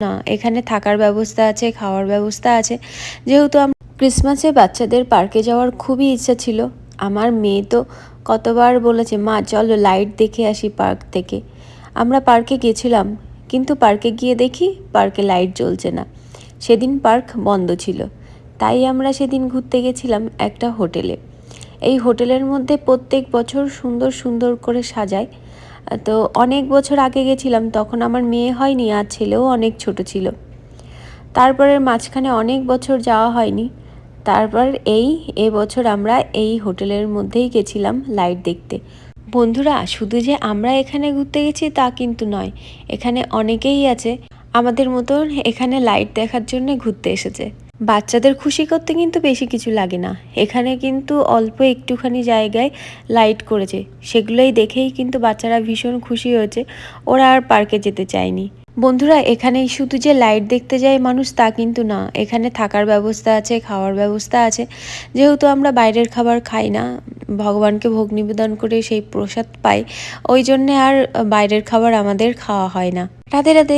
না, এখানে থাকার ব্যবস্থা আছে, খাওয়ার ব্যবস্থা আছে। যেহেতু ক্রিসমাসে বাচ্চাদের পার্কে যাওয়ার খুবই ইচ্ছা ছিল। আমার মেয়ে তো কতবার বলেছে, মা চলো লাইট দেখে আসি পার্ক থেকে। আমরা পার্কে গেছিলাম, কিন্তু পার্কে গিয়ে দেখি পার্কে লাইট জ্বলছে না। সেদিন পার্ক বন্ধ ছিল। তাই আমরা সেদিন ঘুরতে গেছিলাম একটা হোটেলে। এই হোটেলের মধ্যে প্রত্যেক বছর সুন্দর সুন্দর করে সাজায়। তো অনেক বছর আগে গেছিলাম, তখন আমার মেয়ে হয়নি, আর ছেলেও অনেক ছোট ছিল। তারপরে মাঝখানে অনেক বছর যাওয়া হয়নি। তারপর এবছর আমরা এই হোটেলের মধ্যেই গেছিলাম লাইট দেখতে। বন্ধুরা, শুধু যে আমরা এখানে ঘুরতে গেছি তা কিন্তু নয়, এখানে অনেকেই আছে আমাদের মতন এখানে লাইট দেখার জন্য ঘুরতে এসেছে। বাচ্চাদের খুশি করতে কিন্তু বেশি কিছু লাগে না। এখানে কিন্তু অল্প একটুখানি জায়গায় লাইট করেছে, সেগুলোই দেখেই কিন্তু বাচ্চারা ভীষণ খুশি হয়েছে। ওরা আর পার্কে যেতে চায়নি। বন্ধুরা, এখানে শুধু যে লাইট দেখতে যায় মানুষ তা কিন্তু না, এখানে থাকার ব্যবস্থা আছে, খাওয়ার ব্যবস্থা আছে। যেহেতু আমরা বাইরের খাবার খাই না, ভগবানকে ভোগ নিবেদন করে সেই প্রসাদ পাই, ওই জন্যে আর বাইরের খাবার আমাদের খাওয়া হয় না। রাধে রাধে।